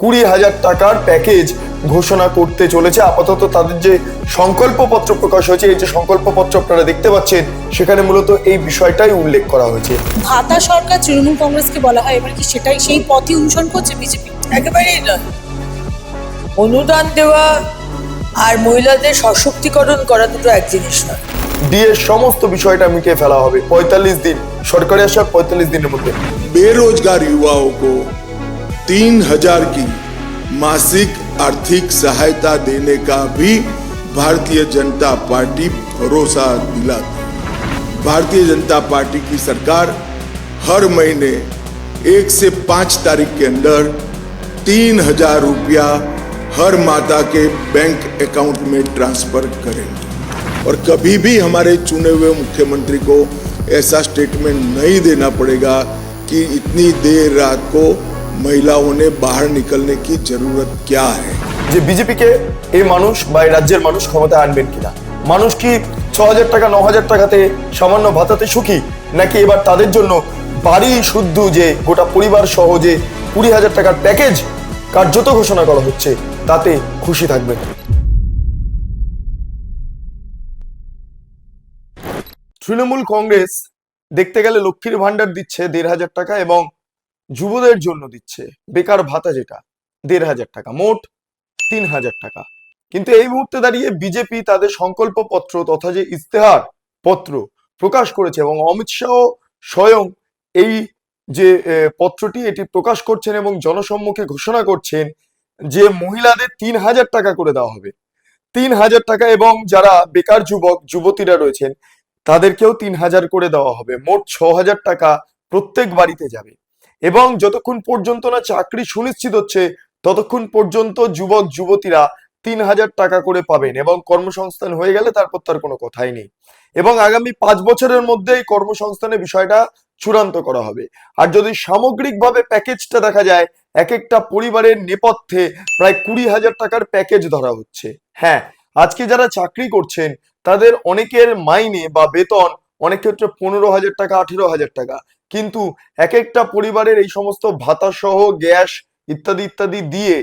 20,000 টাকার প্যাকেজ ঘোষণা করতে চলেছে। আপাতত তাদের যে সংকল্পপত্র প্রকাশ হয়েছে, এই যে সংকল্পপত্র আপনারা দেখতে পাচ্ছেন, সেখানে মূলত এই বিষয়টাই উল্লেখ করা হয়েছে। ভাতা সরকার তৃণমূল কংগ্রেসকে বলা হয়, এবার কি সেটাই সেই পথই অনুসরণ করছে বিজেপি? একেবারেই নয়। অনুদান দেওয়া আর মহিলাদের সশক্তিকরণ করা দুটো এক জিনিস নয়। ডিএর সমস্ত বিষয়টা মিটিয়ে ফেলা হবে 45 দিন, সরকারি আসার 45 দিনের মধ্যে। बेरोजगार युवाओं को 3,000 की मासिक आर्थिक सहायता देने का भी भारतीय जनता पार्टी भरोसा दिलाती है। भारतीय जनता पार्टी की सरकार हर महीने 1 से 5 तारीख के अंदर 3,000 रुपया हर माता के बैंक अकाउंट में ट्रांसफर करेंगे और कभी भी हमारे चुने हुए मुख्यमंत्री को ऐसा स्टेटमेंट नहीं देना पड़ेगा कि इतनी देर रात को महिलाओं ने बाहर निकलने की जरूरत क्या है। যে বিজেপিকে এই মানুষ বা এই রাজ্যের মানুষ ক্ষমতায় আনবেন কিনা, মানুষ কি 6,000 টাকা 9,000 টাকাতে সামান্য ভাতাতে সুখী, নাকি এবার তাদের জন্য বাড়ি শুদ্ধ যে গোটা পরিবার সহ যে 20,000 টাকার প্যাকেজ কার্যত ঘোষণা করা হচ্ছে তাতে খুশি থাকবেন? তৃণমূল কংগ্রেস দেখতে গেলে লক্ষ্মীর ভান্ডার দিচ্ছে 1,500 টাকা এবং যুবদের জন্য দিচ্ছে বেকার ভাতা যেটা 1,500 টাকা, মোট 3,000 টাকা। কিন্তু এই মুহূর্তে দাঁড়িয়ে বিজেপি তাদের সংকল্পপত্র তথা যে ইস্তেহার পত্র প্রকাশ করেছে এবং অমিত শাহ স্বয়ং এই যে পত্রটি এটি প্রকাশ করছেন এবং জনসম্মুখে ঘোষণা করছেন যে মহিলাদের 3,000 টাকা করে দেওয়া হবে, 3,000 টাকা, এবং যারা বেকার যুবক যুবতীরা রয়েছেন তাদেরকেও 3,000 করে দেওয়া হবে, মোট 6,000 টাকা প্রত্যেক বাড়িতে যাবে। এবং যতক্ষণ পর্যন্ত না চাকরি সুনিশ্চিত হচ্ছে ততক্ষণ পর্যন্ত যুবক যুবতীরা 3,000 টাকা করে পাবেন এবং কর্মসংস্থান হয়ে গেলে তারপর তার কোনো কথাই নেই। এবং আগামী 5 বছরের মধ্যে এই কর্মসংস্থানের বিষয়টা চূড়ান্ত করা হবে। আর যদি সামগ্রিকভাবে প্যাকেজটা দেখা যায়, এক একটা পরিবারের নেপথ্যে প্রায় 20,000 টাকার প্যাকেজ ধরা হচ্ছে। হ্যাঁ, আজকে যারা চাকরি করছেন তাদের অনেকের মাইনে বা বেতন অনেক ক্ষেত্রে 15,000 টাকা 18,000 টাকা, কিন্তু এক একটা পরিবারের এই সমস্ত ভাতা সহ গ্যাস ইত্যাদি ইত্যাদি দিয়ে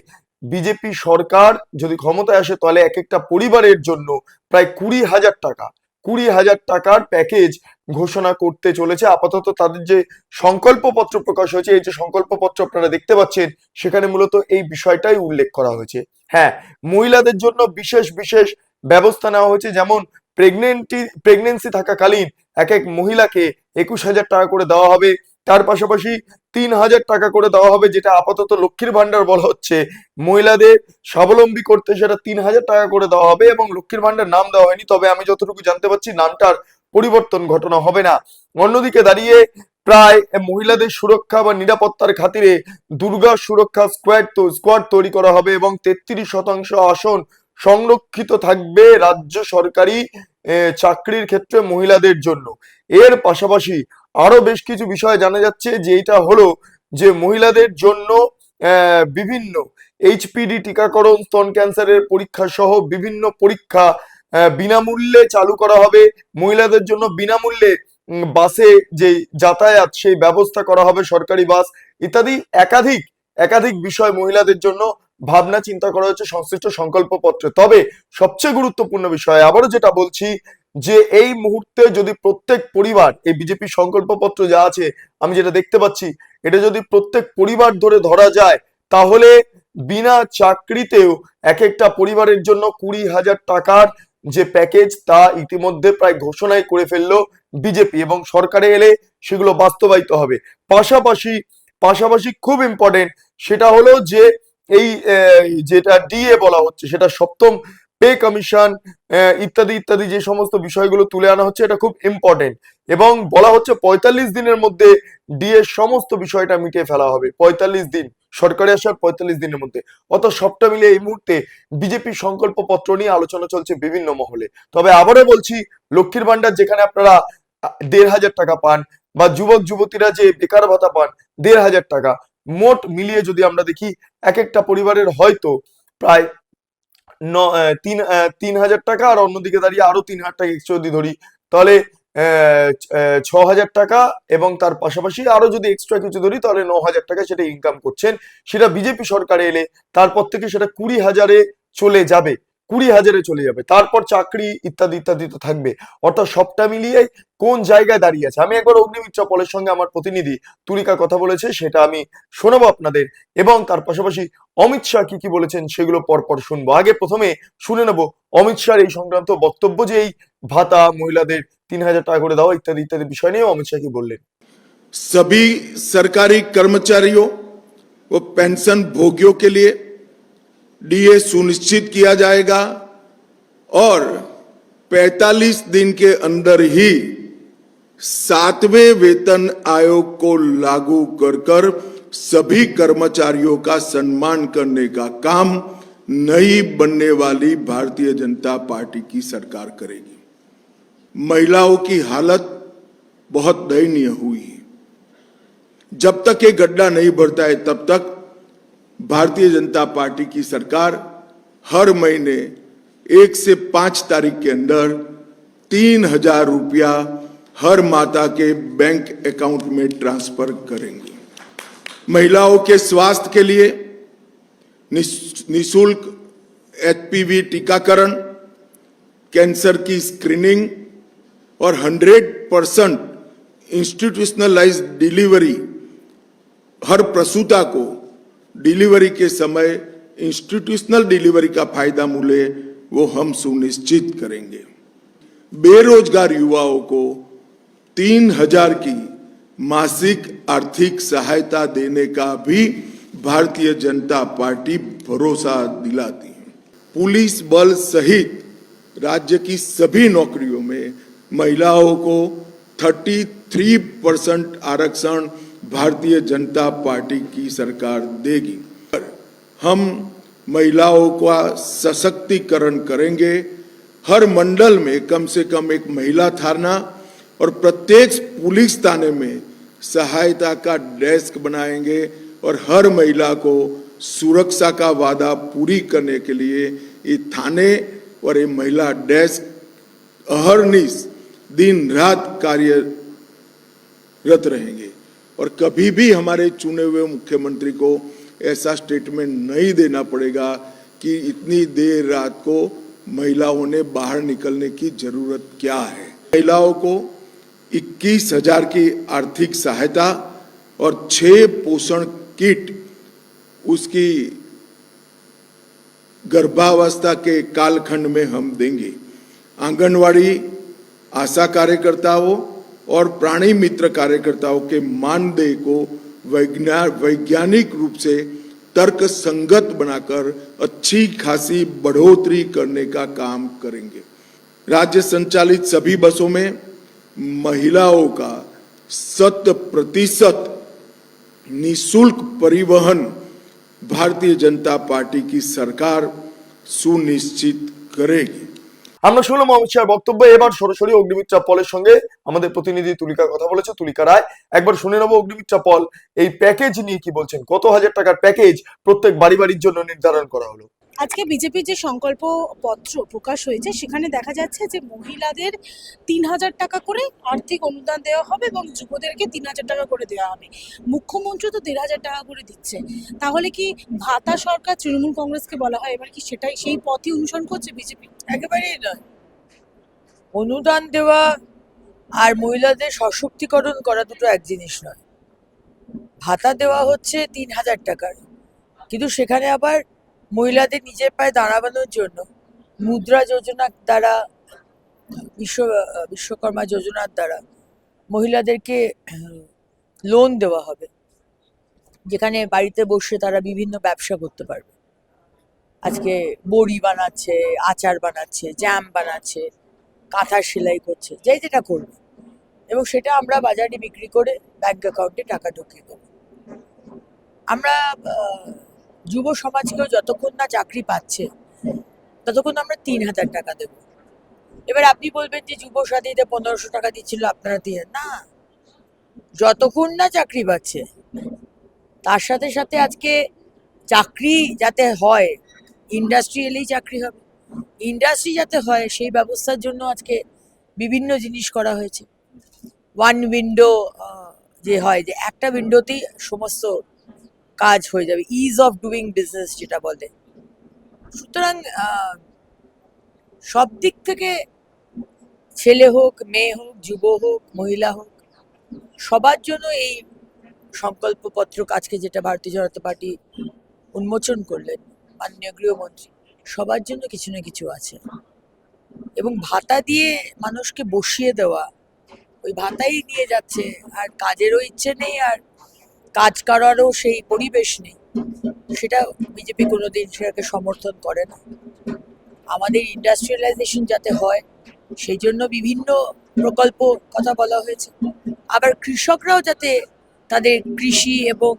বিজেপি সরকার যদি ক্ষমতায় আসে তাহলে এক একটা পরিবারের জন্য প্রায় 20,000 টাকা 20,000 টাকার প্যাকেজ ঘোষণা করতে চলেছে। আপাতত তাদের যে সংকল্পপত্র প্রকাশ হয়েছে, এই যে সংকল্পপত্র আপনারা দেখতে পাচ্ছেন, সেখানে মূলত এই বিষয়টাই উল্লেখ করা হয়েছে। হ্যাঁ, মহিলাদের জন্য বিশেষ বিশেষ ব্যবস্থা নেওয়া হয়েছে, যেমন প্রেগনেন্সি থাকাকালীন এক এক মহিলাকে 21,000 টাকা করে দেওয়া হবে। তার পাশাপাশি 3,000 টাকা করে দেওয়া হবে, যেটা আপাতত লক্ষ্মীর ভান্ডার বলা হচ্ছে, মহিলাদের স্বাবলম্বী করতে সেটা 3,000 টাকা করে দেওয়া হবে এবং লক্ষ্মীর ভান্ডার নাম দেওয়া হয়নি, তবে আমি যতটুকু জানতে পারছি নামটার পরিবর্তন ঘটনা হবে না। অন্যদিকে দাঁড়িয়ে প্রায় মহিলাদের সুরক্ষা বা নিরাপত্তার খাতিরে দুর্গা সুরক্ষা স্কোয়াড তৈরি করা হবে এবং 33% আসন সংরক্ষিত থাকবে রাজ্য সরকারি চাকরির ক্ষেত্রে মহিলাদের জন্য। এর পাশাপাশি আরো বেশ কিছু বিষয় জানা যাচ্ছে, যে এটা হলো যে মহিলাদের জন্য বিভিন্ন এইচপিডি টিকাকরণ, স্তন ক্যান্সারের পরীক্ষা সহ বিভিন্ন পরীক্ষা বিনামূল্যে চালু করা হবে। মহিলাদের জন্য বিনামূল্যে বাসে যে যাতায়াত সেই ব্যবস্থা করা হবে, সরকারি বাস ইত্যাদি একাধিক একাধিক বিষয় মহিলাদের জন্য ভাবনা চিন্তা করা হচ্ছে সংশ্লিষ্ট সংকল্পপত্রে। তবে সবচেয়ে গুরুত্বপূর্ণ বিষয় আবারও যেটা বলছি, যে এই মুহূর্তে যদি প্রত্যেক পরিবার এই বিজেপি সংকল্পপত্র যা আছে আমি যেটা দেখতে পাচ্ছি, এটা যদি প্রত্যেক পরিবার ধরে ধরা যায় তাহলে বিনা চাকরিতেও এক একটা পরিবারের জন্য 20,000 টাকার যে প্যাকেজ তা ইতিমধ্যে প্রায় ঘোষণাই করে ফেললো বিজেপি এবং সরকারে এলে সেগুলো বাস্তবায়িত হবে। পাশাপাশি পাশাপাশি খুব ইম্পর্টেন্ট সেটা হলো যে এই যেটা ডিএ বলা হচ্ছে, সেটা সপ্তম পে কমিশন ইত্যাদি ইত্যাদি যে সমস্ত বিষয়গুলো তুলে আনা হচ্ছে, এটা খুব ইম্পর্টেন্ট এবং বলা হচ্ছে 45 দিনের মধ্যে ডিএ সমস্ত বিষয়টা মিটিয়ে ফেলা হবে। 45 দিন, সরকারি আসার 45 দিনের মধ্যে। অর্থাৎ সবটা মিলিয়ে এই মুহূর্তে বিজেপির সংকল্পপত্র নিয়ে আলোচনা চলছে বিভিন্ন মহলে। তবে আবারও বলছি, লক্ষ্মীর ভান্ডার যেখানে আপনারা 1,500 টাকা পান বা যুবক যুবতীরা যে বেকার ভাতা পান 1,500 টাকা, মোট মিলিয়ে যদি আমরা দেখি এক একটা পরিবারের হয়তো প্রায় 3,000 টাকা, আর অন্যদিকে দাঁড়িয়ে আরো 3,000 টাকা এক্সট্রা যদি ধরি তাহলে 6,000 টাকা, এবং তার পাশাপাশি আরো যদি এক্সট্রা কিছু ধরি তাহলে 9,000 টাকা সেটা ইনকাম করছেন। সেটা বিজেপি সরকারে এলে তারপর থেকে সেটা 20,000-এ চলে যাবে, 20,000-এ চলে যাবে। তারপর চাকরি ইত্যাদি ইত্যাদি তো থাকবে। অর্থাৎ সবটা মিলিয়ে কোন জায়গায় দাঁড়িয়ে আছে। আমি একবার অগ্নিমিত্রা পলের সঙ্গে আমার প্রতিনিধি তুলিকা কথা বলেছে, সেটা আমি শোনাবো আপনাদের, এবং তার পাশাপাশি অমিত শাহ কি কি বলেছেন সেগুলো পরপর শুনবো। আগে প্রথমে শুনে নেবো অমিত শাহর এই সংক্রান্ত বক্তব্য, যে এই ভাতা মহিলাদের 3,000 টাকা করে দেওয়া ইত্যাদি ইত্যাদি বিষয় নিয়ে অমিত শাহ কি বললেন। सभी सरकारी कर्मचारियों व पेंशन भोगियों के लिए डीए सुनिश्चित किया जाएगा और 45 दिन के अंदर ही 7वें वेतन आयोग को लागू कर सभी कर्मचारियों का सम्मान करने का काम नई बनने वाली भारतीय जनता पार्टी की सरकार करेगी। महिलाओं की हालत बहुत दयनीय हुई है। जब तक ये गड्ढा नहीं भरता है तब तक भारतीय जनता पार्टी की सरकार हर महीने 1 से 5 तारीख के अंदर 3,000 रुपया हर माता के बैंक अकाउंट में ट्रांसफर करेंगे। महिलाओं के स्वास्थ्य के लिए निःशुल्क एचपीवी टीकाकरण, कैंसर की स्क्रीनिंग और 100% इंस्टीट्यूशनलाइज्ड डिलीवरी, हर प्रसूता को डिलीवरी के समय इंस्टीट्यूशनल डिलीवरी का फायदा मिले वो हम सुनिश्चित करेंगे। बेरोजगार युवाओं को 3,000 की मासिक आर्थिक सहायता देने का भी भारतीय जनता पार्टी भरोसा दिलाती है। पुलिस बल सहित राज्य की सभी नौकरियों में महिलाओं को 33% आरक्षण भारतीय जनता पार्टी की सरकार देगी। हम महिलाओं का सशक्तिकरण करेंगे। हर मंडल में कम से कम एक महिला थाना और प्रत्येक पुलिस थाने में सहायता का डेस्क बनाएंगे और हर महिला को सुरक्षा का वादा पूरी करने के लिए ये थाने और ये महिला डेस्क अहर्निश दिन रात कार्यरत रहेंगे। और कभी भी हमारे चुने हुए मुख्यमंत्री को ऐसा स्टेटमेंट नहीं देना पड़ेगा कि इतनी देर रात को महिलाओं ने बाहर निकलने की जरूरत क्या है। महिलाओं को 21,000 की आर्थिक सहायता और 6 पोषण किट उसकी गर्भावस्था के कालखंड में हम देंगे। आंगनवाड़ी आशा कार्यकर्ताओं और प्राणी मित्र कार्यकर्ताओं के मानदेय को वैज्ञानिक रूप से तर्क संगत बनाकर अच्छी खासी बढ़ोतरी करने का काम करेंगे। राज्य संचालित सभी बसों में महिलाओं का 100% निःशुल्क परिवहन भारतीय जनता पार्टी की सरकार सुनिश्चित करेगी। আমরা শুনলাম অমিত শাহের বক্তব্য। এবার সরাসরি অগ্নিমিত্রা পলের সঙ্গে আমাদের প্রতিনিধি তুলিকা কথা বলেছে, তুলিকা রায়। একবার শুনে নেবো অগ্নিমিত্রা পল এই প্যাকেজ নিয়ে কি বলছেন। কত হাজার টাকার প্যাকেজ প্রত্যেক বাড়ির জন্য নির্ধারণ করা হলো। আজকে বিজেপির যে সংকল্প পত্র প্রকাশ হয়েছে সেখানে দেখা যাচ্ছে যে মহিলাদের 3,000 টাকা করে আর্থিক অনুদান দেওয়া হবে এবং যুবদেরকে 3,000 টাকা করে দেওয়া হবে। মুখ্যমন্ত্রী তো 1,500 টাকা করে দিচ্ছে, তাহলে কি ভাতা সরকার তৃণমূল কংগ্রেসকে বলা হয়, এবার কি সেটাই সেই পথই অনুসরণ করছে বিজেপি? একেবারেই নয়। অনুদান দেওয়া আর মহিলাদের সশক্তিকরণ করা দুটো এক জিনিস নয়। ভাতা দেওয়া হচ্ছে 3,000 টাকার, কিন্তু সেখানে আবার মহিলাদের নিজের পায়ে দাঁড়ানোর জন্য মুদ্রা যোজনার দ্বারা, বিশ্বকর্মা যোজনার দ্বারা মহিলাদেরকে লোন দেওয়া হবে, যেখানে বাড়িতে বসে তারা বিভিন্ন ব্যবসা করতে পারবে। আজকে বড়ি বানাচ্ছে, আচার বানাচ্ছে, জ্যাম বানাচ্ছে, কাঁথা সেলাই করছে, যাই যেটা করবে, এবং সেটা আমরা বাজারে বিক্রি করে ব্যাংক অ্যাকাউন্টে টাকা ঢুকিয়ে দেবো। আমরা যুব সমাজকেও যতক্ষণ না চাকরি পাচ্ছে ততক্ষণ আমরা 3,000 টাকা দেব। এবার আপনি বলবেন যে যুব সাথীতে 1,500 টাকা দিচ্ছিল, আপনারা দিয়ে না, যতক্ষণ না চাকরি পাচ্ছে। তার সাথে সাথে আজকে চাকরি যাতে হয়, ইন্ডাস্ট্রি এলেই চাকরি হবে, ইন্ডাস্ট্রি যাতে হয় সেই ব্যবস্থার জন্য আজকে বিভিন্ন জিনিস করা হয়েছে। ওয়ান উইন্ডো যে হয়, যে একটা উইন্ডোতেই সমস্ত কাজ হয়ে যাবে, ইজ অফ ডুইং বিজনেস যেটা বলে। সুতরাং সব দিক থেকে ছেলে হোক, মেয়ে হোক, যুব হোক, মহিলা হোক, সবার জন্য এই সংকল্পপত্র আজকে যেটা ভারতীয় জনতা পার্টি উন্মোচন করলেন মাননীয় গৃহমন্ত্রী, সবার জন্য কিছু না কিছু আছে। এবং ভাতা দিয়ে মানুষকে বসিয়ে দেওয়া, ওই ভাতাই নিয়ে যাচ্ছে, আর কাজেরও ইচ্ছে নেই, আর কাজ করারও সেই পরিবেশ নেই, সেটা বিজেপি কোনোদিন সেটাকে সমর্থন করে না। আমাদের ইন্ডাস্ট্রিয়ালাইজেশন যাতে হয় সেই জন্য বিভিন্ন প্রকল্প কথা বলা হয়েছে। আবার কৃষকরাও যাতে তাদের কৃষি এবং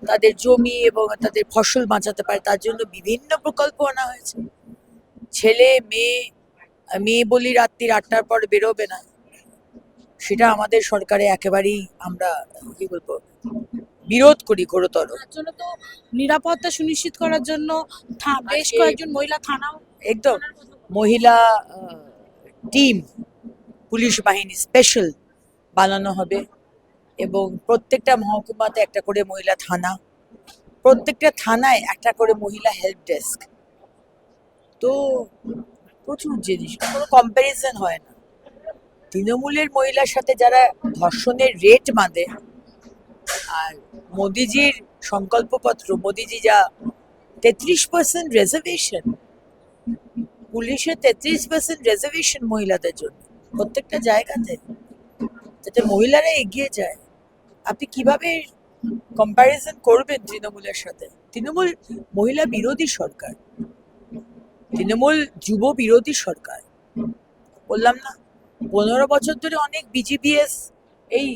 তাদের জমি এবং তাদের ফসল বাঁচাতে পারে তার জন্য বিভিন্ন প্রকল্প আনা হয়েছে। ছেলে মেয়ে বলি রাত্রির 8টার পর বেরোবে না, সেটা আমাদের সরকারে একেবারেই আমরা কি বলবো বিরোধ করি ঘোরতর। তার জন্য তো নিরাপত্তা সুনিশ্চিত করার জন্য বেশ আজকে- কয়েকজন মহিলা থানাও একদম মহিলা টিম, পুলিশ বাহিনী স্পেশাল বানানো হবে, এবং প্রত্যেকটা মহকুমাতে একটা করে মহিলা থানা, প্রত্যেকটা থানায় একটা করে মহিলা হেল্প ডেস্ক। তো প্রচুর জিনিস, কোনো কম্প্যারিজন হয় না। তৃণমূলের মহিলার সাথে যারা ধর্ষণের রেট বাঁধে, আর মোদিজির সংকল্পপত্র, মোদিজি যা 33% রিজার্ভেশন, পুলিশের 33% রিজার্ভেশন মহিলাদের জন্য প্রত্যেকটা জায়গাতে, যাতে মহিলারা এগিয়ে যায়। আপনি কিভাবে কম্প্যারিজন করবেন তৃণমূলের সাথে? তৃণমূল মহিলা বিরোধী সরকার, তৃণমূল যুব বিরোধী সরকার। বললাম না, 15 বছর ধরে অনেক বিজিবিএস এই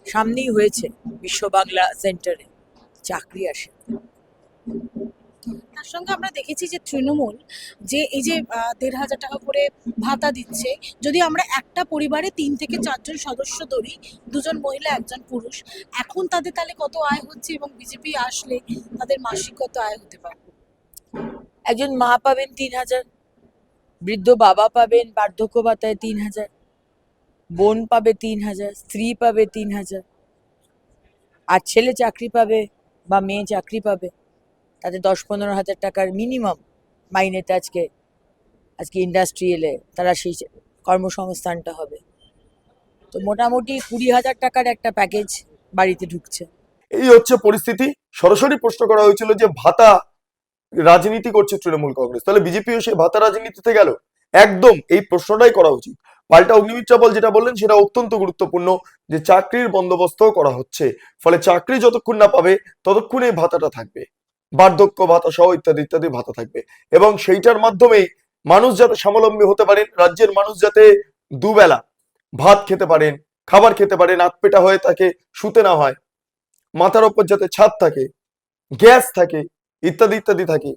সামনেই হয়েছে, বিশ্ব বাংলা সেন্টারে চাকরি আসে। তার সঙ্গে আমরা দেখেছি যে তৃণমূল যে এই যে 1,500 টাকা করে ভাতা দিচ্ছে, যদি আমরা একটা পরিবারে 3 থেকে 4 জন সদস্য ধরি, 2 জন মহিলা 1 জন পুরুষ, এখন তাদের তাহলে কত আয় হচ্ছে এবং বিজেপি আসলে তাদের মাসিক কত আয় হতে পারে? একজন মা পাবেন 3,000, বৃদ্ধ বাবা পাবেন বার্ধক্য ভাতায় 3,000, বোন পাবে 3,000, স্ত্রী পাবে 3,000, আর ছেলে চাকরি পাবে বা মেয়ে চাকরি পাবে, তাদের 10-15 হাজার টাকার মিনিমাম মাইনেতে আজকে ইন্ডাস্ট্রিয়ালে তারা সেই কর্মসংস্থানটা হবে। তো মোটামুটি 20,000 টাকার একটা প্যাকেজ বাড়িতে ঢুকছে। এই হচ্ছে পরিস্থিতি। সরাসরি প্রশ্ন করা হয়েছিল যে ভাতা রাজনীতি করছে তৃণমূল কংগ্রেস, তাহলে বিজেপিও সেই ভাতা রাজনীতিতে গেল? একদম এই প্রশ্নটাই করা উচিত। পাল্টা অগ্নিমিত্রা পল যেটা বললেন সেটা অত্যন্ত গুরুত্বপূর্ণ, যে চাকরির বন্দোবস্ত করা হচ্ছে, ফলে চাকরি যতক্ষণ না পাবে ততক্ষণ এই ভাতাটা থাকবে, বার্ধক্য ভাতা সহ ইত্যাদি ইত্যাদি ভাতা থাকবে, এবং সেইটার মাধ্যমেই মানুষ যাতে স্বাবলম্বী হতে পারেন, রাজ্যের মানুষ যাতে দুবেলা ভাত খেতে পারেন, খাবার খেতে পারেন, আতপেটা হয়ে তাকে শুতে না হয়, মাথার ওপর যাতে ছাদ থাকে, গ্যাস থাকে, ইত্যাদি ইত্যাদি থাকে,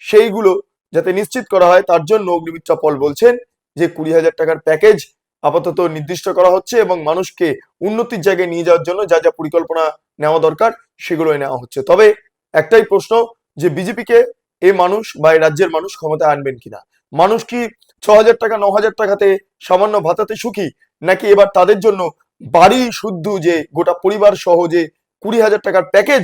সেইগুলো যাতে নিশ্চিত করা হয়, তার জন্য অগ্নিমিত্রা পল বলছেন যে 20,000 টাকার প্যাকেজ আপাতত নির্দিষ্ট করা হচ্ছে, এবং মানুষকে উন্নতির জায়গায় নিয়ে যাওয়ার জন্য যা যা পরিকল্পনা নেওয়া দরকার সেগুলোই নেওয়া হচ্ছে। তবে একটাই প্রশ্ন, যে বিজেপিকে এই মানুষ বা এই রাজ্যের মানুষ ক্ষমতায় আনবেন কিনা? মানুষ কি 6,000 টাকা 9,000 টাকাতে সামান্য ভাতাতে সুখী, নাকি এবার তাদের জন্য বাড়ি শুদ্ধ যে গোটা পরিবার সহ যে 20,000 টাকার প্যাকেজ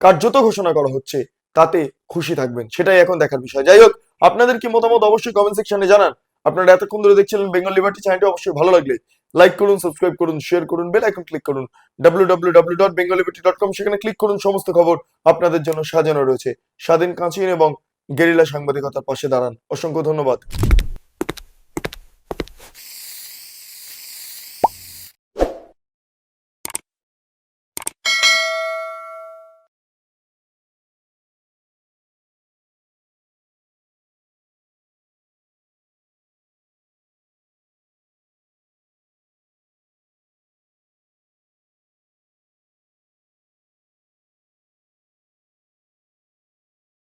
কার্যত ঘোষণা করা হচ্ছে তাতে খুশি থাকবেন? সেটাই এখন দেখার বিষয়। যাই হোক, আপনাদের কি মতামত অবশ্যই কমেন্ট সেকশনে জানান। আপনারা এতক্ষণ ধরে দেখছিলেন বেঙ্গল লিবার্টি চ্যানেলটি, অবশ্যই ভালো লাগলে লাইক করুন, সাবস্ক্রাইব করুন, শেয়ার করুন, বেল আইকন ক্লিক করুন, www.bengalliberty.com, সেখানে ক্লিক করুন। সমস্ত খবর আপনাদের জন্য সাজানো রয়েছে। স্বাধীন, কাঁচিন এবং গেরিলা সাংবাদিকতার পাশে দাঁড়ান। অসংখ্য ধন্যবাদ।